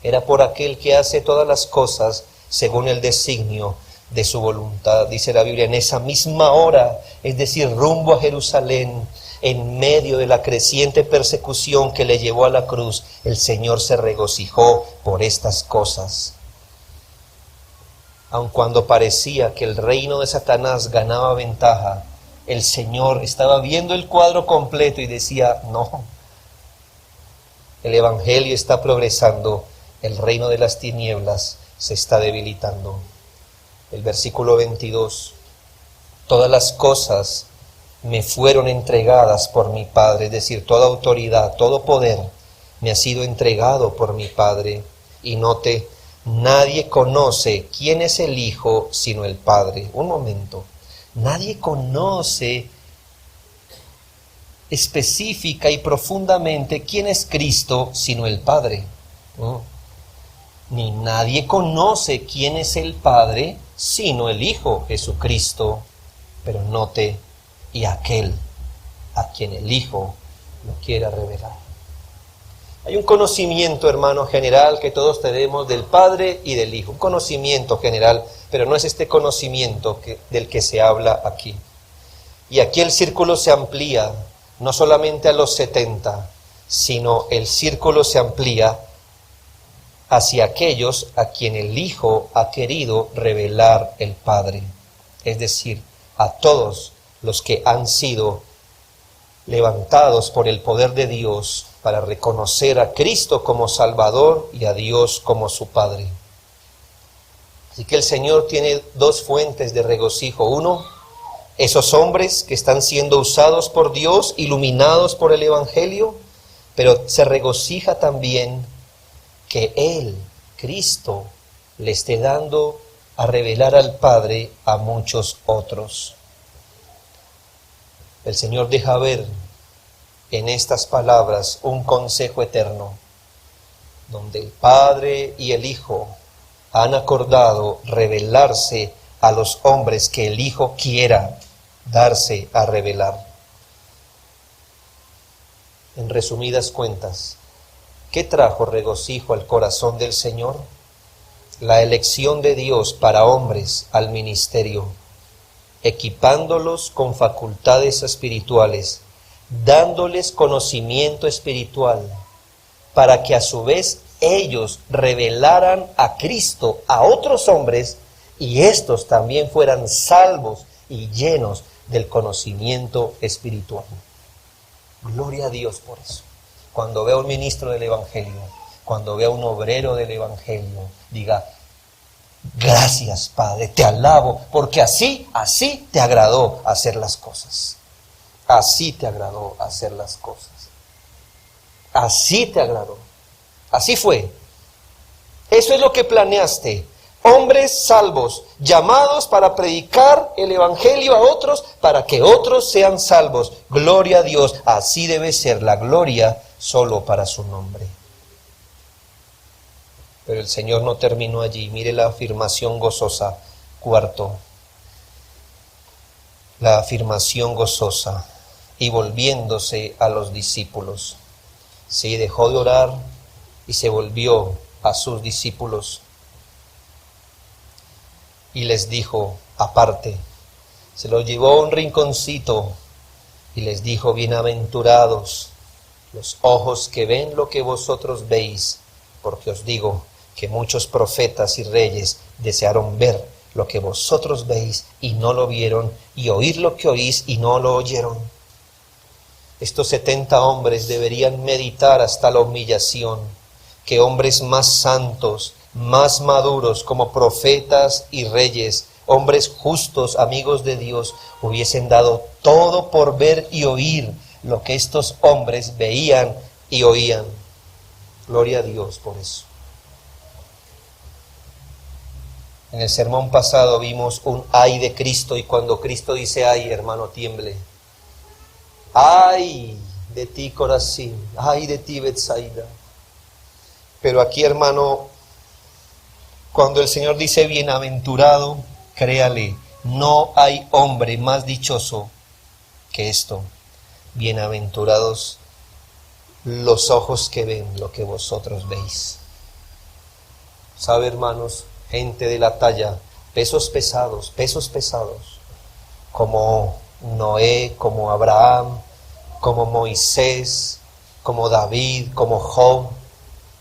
Era por aquel que hace todas las cosas según el designio de su voluntad. Dice la Biblia, en esa misma hora, es decir, rumbo a Jerusalén, en medio de la creciente persecución que le llevó a la cruz, el Señor se regocijó por estas cosas. Aun cuando parecía que el reino de Satanás ganaba ventaja, el Señor estaba viendo el cuadro completo y decía, no, el Evangelio está progresando, el reino de las tinieblas se está debilitando. El versículo 22, todas las cosas me fueron entregadas por mi Padre, es decir, toda autoridad, todo poder me ha sido entregado por mi Padre. Y note, nadie conoce quién es el Hijo sino el Padre. Un momento, nadie conoce específica y profundamente quién es Cristo sino el Padre. Ni nadie conoce quién es el Padre sino el Hijo Jesucristo. Pero note, y aquel a quien el Hijo lo quiera revelar. Hay un conocimiento, hermano, general que todos tenemos del Padre y del Hijo. Un conocimiento general, pero no es este conocimiento del que se habla aquí. Y aquí el círculo se amplía, no solamente a los 70, sino el círculo se amplía hacia aquellos a quien el Hijo ha querido revelar el Padre. Es decir, a todos los que han sido levantados por el poder de Dios para reconocer a Cristo como Salvador y a Dios como su Padre. Así que el Señor tiene dos fuentes de regocijo. Uno, esos hombres que están siendo usados por Dios, iluminados por el Evangelio, pero se regocija también que Él, Cristo, le esté dando a revelar al Padre a muchos otros. El Señor deja ver en estas palabras un consejo eterno, donde el Padre y el Hijo han acordado revelarse a los hombres que el Hijo quiera darse a revelar. En resumidas cuentas, ¿qué trajo regocijo al corazón del Señor? La elección de Dios para hombres al ministerio, equipándolos con facultades espirituales, dándoles conocimiento espiritual, para que a su vez ellos revelaran a Cristo a otros hombres y estos también fueran salvos y llenos del conocimiento espiritual. Gloria a Dios por eso. Cuando vea un ministro del Evangelio, cuando vea un obrero del Evangelio, diga, gracias Padre, te alabo, porque así te agradó hacer las cosas. Así te agradó hacer las cosas. Así te agradó. Así fue. Eso es lo que planeaste. Hombres salvos, llamados para predicar el Evangelio a otros, para que otros sean salvos. Gloria a Dios. Así debe ser la gloria solo para su nombre. Pero el Señor no terminó allí. Mire la afirmación gozosa. Cuarto, la afirmación gozosa. Y volviéndose a los discípulos. Sí, dejó de orar y se volvió a sus discípulos. Y les dijo aparte, Se los llevó a un rinconcito y les dijo: bienaventurados los ojos que ven lo que vosotros veis, porque os digo que muchos profetas y reyes desearon ver lo que vosotros veis y no lo vieron, y oír lo que oís y no lo oyeron. Estos 70 hombres deberían meditar hasta la humillación, que hombres más santos, más maduros como profetas y reyes, hombres justos, amigos de Dios, hubiesen dado todo por ver y oír lo que estos hombres veían y oían. Gloria a Dios por eso. En el sermón pasado vimos un ay de Cristo, y cuando Cristo dice ay, hermano, tiemble. Ay de ti, Corazín, ay de ti, Betsaida. Pero aquí, hermano, cuando el Señor dice bienaventurado, créale, no hay hombre más dichoso que esto. Bienaventurados los ojos que ven lo que vosotros veis. ¿Sabe, hermanos? Gente de la talla, pesos pesados, como Noé, como Abraham, como Moisés, como David, como Job.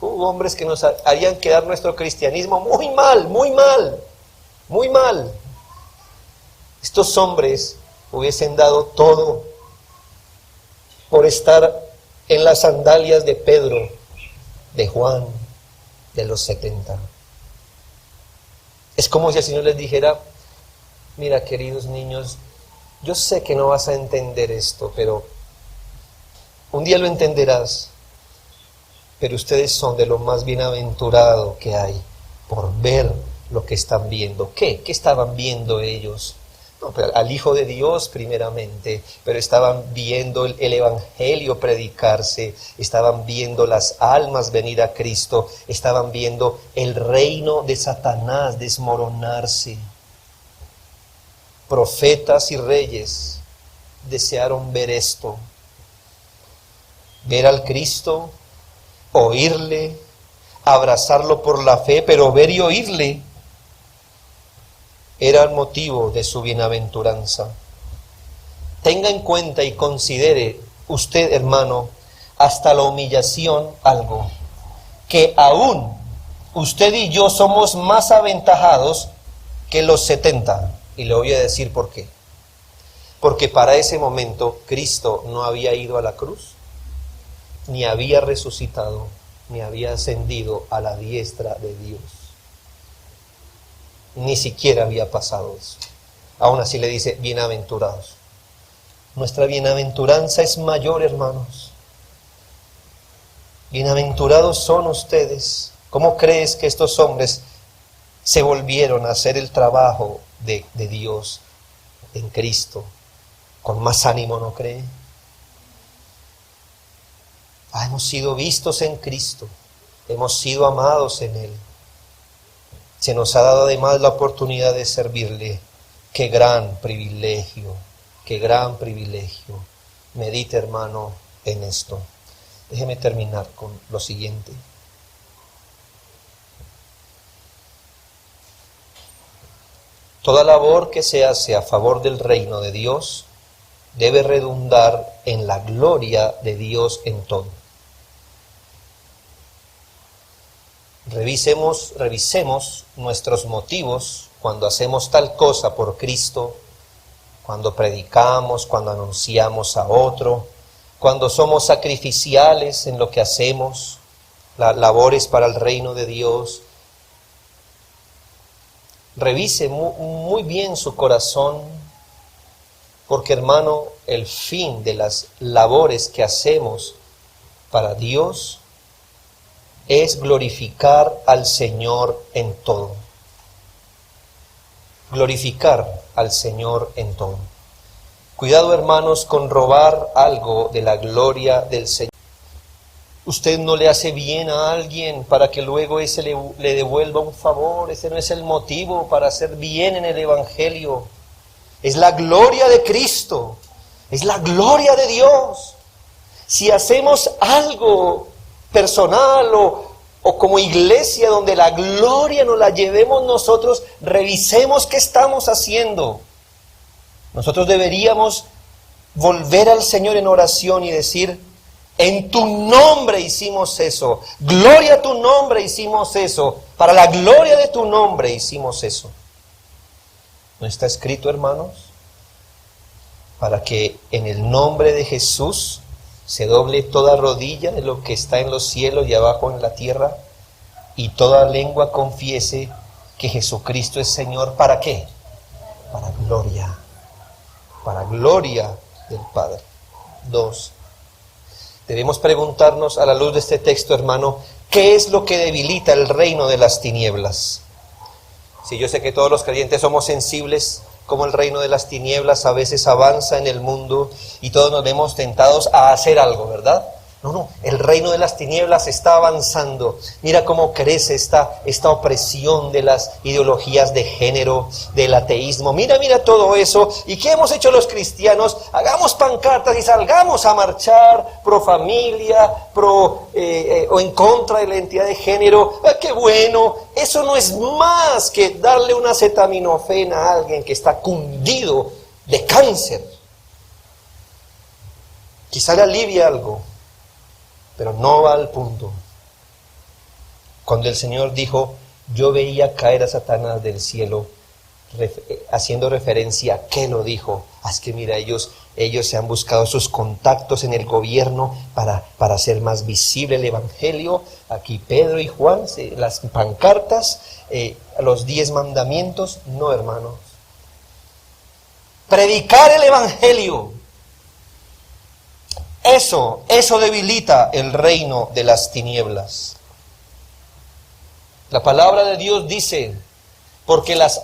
Hombres que nos harían quedar nuestro cristianismo muy mal, muy mal, muy mal. Estos hombres hubiesen dado todo por estar en las sandalias de Pedro, de Juan, de los 70. Es como si el Señor les dijera: mira, queridos niños, yo sé que no vas a entender esto, pero un día lo entenderás. Pero ustedes son de lo más bienaventurado que hay por ver lo que están viendo. ¿Qué? ¿Qué estaban viendo ellos? No, pero al Hijo de Dios primeramente, pero estaban viendo el Evangelio predicarse, estaban viendo las almas venir a Cristo, estaban viendo el reino de Satanás desmoronarse. Profetas y reyes desearon ver esto, ver al Cristo, oírle, abrazarlo por la fe, pero ver y oírle era el motivo de su bienaventuranza. Tenga en cuenta y considere usted, hermano, hasta la humillación algo, que aún usted y yo somos más aventajados que los 70, y le voy a decir por qué. Porque para ese momento Cristo no había ido a la cruz, ni había resucitado, ni había ascendido a la diestra de Dios. Ni siquiera había pasado eso. Aún así le dice bienaventurados. Nuestra bienaventuranza es mayor, hermanos. Bienaventurados son ustedes. ¿Cómo crees que estos hombres se volvieron a hacer el trabajo de Dios en Cristo? Con más ánimo, ¿no cree? Hemos sido vistos en Cristo, hemos sido amados en Él. Se nos ha dado además la oportunidad de servirle. ¡Qué gran privilegio! ¡Qué gran privilegio! Medite, hermano, en esto. Déjeme terminar con lo siguiente. Toda labor que se hace a favor del reino de Dios debe redundar en la gloria de Dios en todo. Revisemos nuestros motivos cuando hacemos tal cosa por Cristo, cuando predicamos, cuando anunciamos a otro, cuando somos sacrificiales en lo que hacemos, las labores para el reino de Dios. Revise muy bien su corazón, porque, hermano, el fin de las labores que hacemos para Dios es glorificar al Señor en todo. Glorificar al Señor en todo. Cuidado, hermanos, con robar algo de la gloria del Señor. Usted no le hace bien a alguien para que luego ese le devuelva un favor. Ese no es el motivo para hacer bien en el Evangelio. Es la gloria de Cristo. Es la gloria de Dios. Si hacemos algo personal o como iglesia donde la gloria nos la llevemos nosotros, revisemos qué estamos haciendo. Nosotros deberíamos volver al Señor en oración y decir: en tu nombre hicimos eso, gloria a tu nombre hicimos eso, para la gloria de tu nombre hicimos eso. ¿No está escrito, hermanos? Para que en el nombre de Jesús se doble toda rodilla de lo que está en los cielos y abajo en la tierra, y toda lengua confiese que Jesucristo es Señor. ¿Para qué? Para gloria del Padre. 2. Debemos preguntarnos a la luz de este texto, hermano, ¿qué es lo que debilita el reino de las tinieblas? Si yo sé que todos los creyentes somos sensibles, como el reino de las tinieblas a veces avanza en el mundo y todos nos vemos tentados a hacer algo, ¿verdad? No, el reino de las tinieblas está avanzando. Mira cómo crece esta opresión de las ideologías de género, del ateísmo. Mira todo eso. ¿Y qué hemos hecho los cristianos? Hagamos pancartas y salgamos a marchar pro familia, o en contra de la identidad de género. ¡Qué bueno! Eso no es más que darle una acetaminofén a alguien que está cundido de cáncer. Quizá le alivia algo, pero no va al punto. Cuando el Señor dijo: yo veía caer a Satanás del cielo, haciendo referencia a qué lo dijo. Es que mira, ellos se han buscado sus contactos en el gobierno para hacer más visible el Evangelio. Aquí Pedro y Juan, las pancartas, los 10 mandamientos. No, hermanos. Predicar el Evangelio. Eso debilita el reino de las tinieblas. La palabra de Dios dice: porque las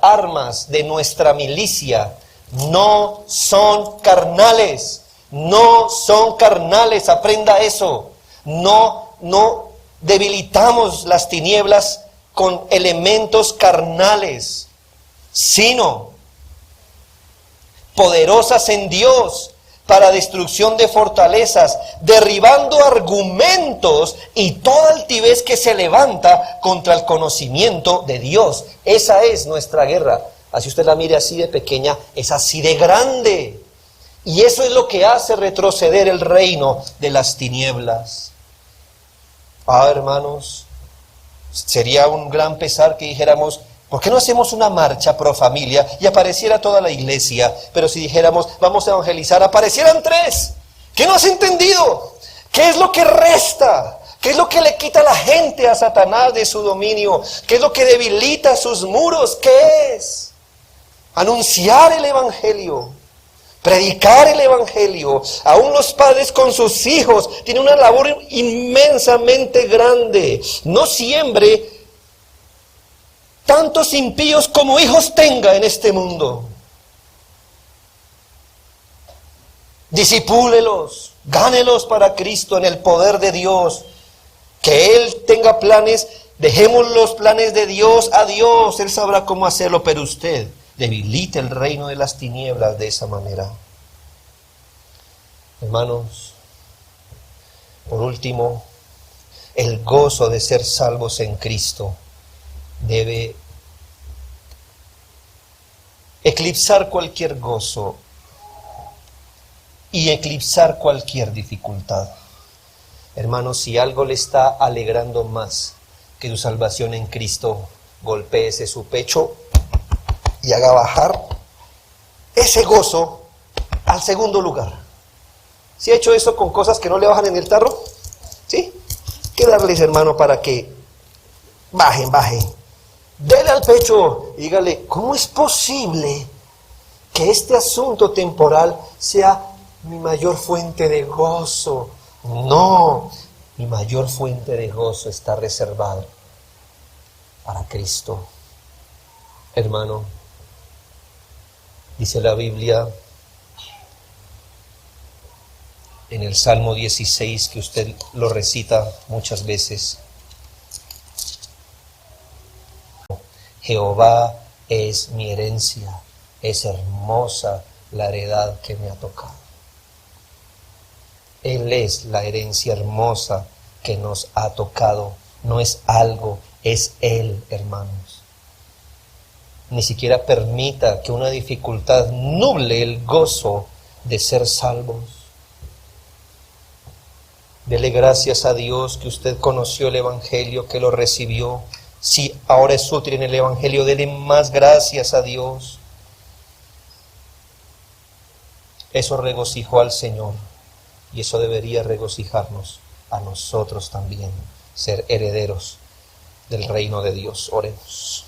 armas de nuestra milicia no son carnales. No son carnales, aprenda eso. No debilitamos las tinieblas con elementos carnales, sino poderosas en Dios para destrucción de fortalezas, derribando argumentos y toda altivez que se levanta contra el conocimiento de Dios. Esa es nuestra guerra. Así usted la mire así de pequeña, es así de grande. Y eso es lo que hace retroceder el reino de las tinieblas. Hermanos, sería un gran pesar que dijéramos: ¿por qué no hacemos una marcha pro familia y apareciera toda la iglesia? Pero si dijéramos: vamos a evangelizar, aparecieran 3. ¿Qué no has entendido? ¿Qué es lo que resta? ¿Qué es lo que le quita a la gente a Satanás de su dominio? ¿Qué es lo que debilita sus muros? ¿Qué es? Anunciar el Evangelio. Predicar el Evangelio. Aún los padres con sus hijos tienen una labor inmensamente grande. No siembre tantos impíos como hijos tenga en este mundo. Disipúlelos, gánelos para Cristo en el poder de Dios. Que Él tenga planes, dejemos los planes de Dios a Dios, Él sabrá cómo hacerlo, pero usted debilita el reino de las tinieblas de esa manera. Hermanos, por último, el gozo de ser salvos en Cristo debe eclipsar cualquier gozo y eclipsar cualquier dificultad. Hermanos, si algo le está alegrando más que su salvación en Cristo, golpéese su pecho y haga bajar ese gozo al segundo lugar. ¿Sí ha hecho eso con cosas que no le bajan en el tarro? ¿Sí? Hay que darles, hermano, para que bajen. Dele al pecho y dígale: ¿cómo es posible que este asunto temporal sea mi mayor fuente de gozo? No, mi mayor fuente de gozo está reservada para Cristo. Hermano, dice la Biblia en el Salmo 16, que usted lo recita muchas veces: Jehová es mi herencia, es hermosa la heredad que me ha tocado. Él es la herencia hermosa que nos ha tocado. No es algo, es Él, hermanos. ni siquiera permita que una dificultad nuble el gozo de ser salvos. Dele gracias a Dios que usted conoció el Evangelio, que lo recibió. Si ahora es útil en el Evangelio, dele más gracias a Dios. Eso regocijó al Señor y eso debería regocijarnos a nosotros también, ser herederos del reino de Dios. Oremos.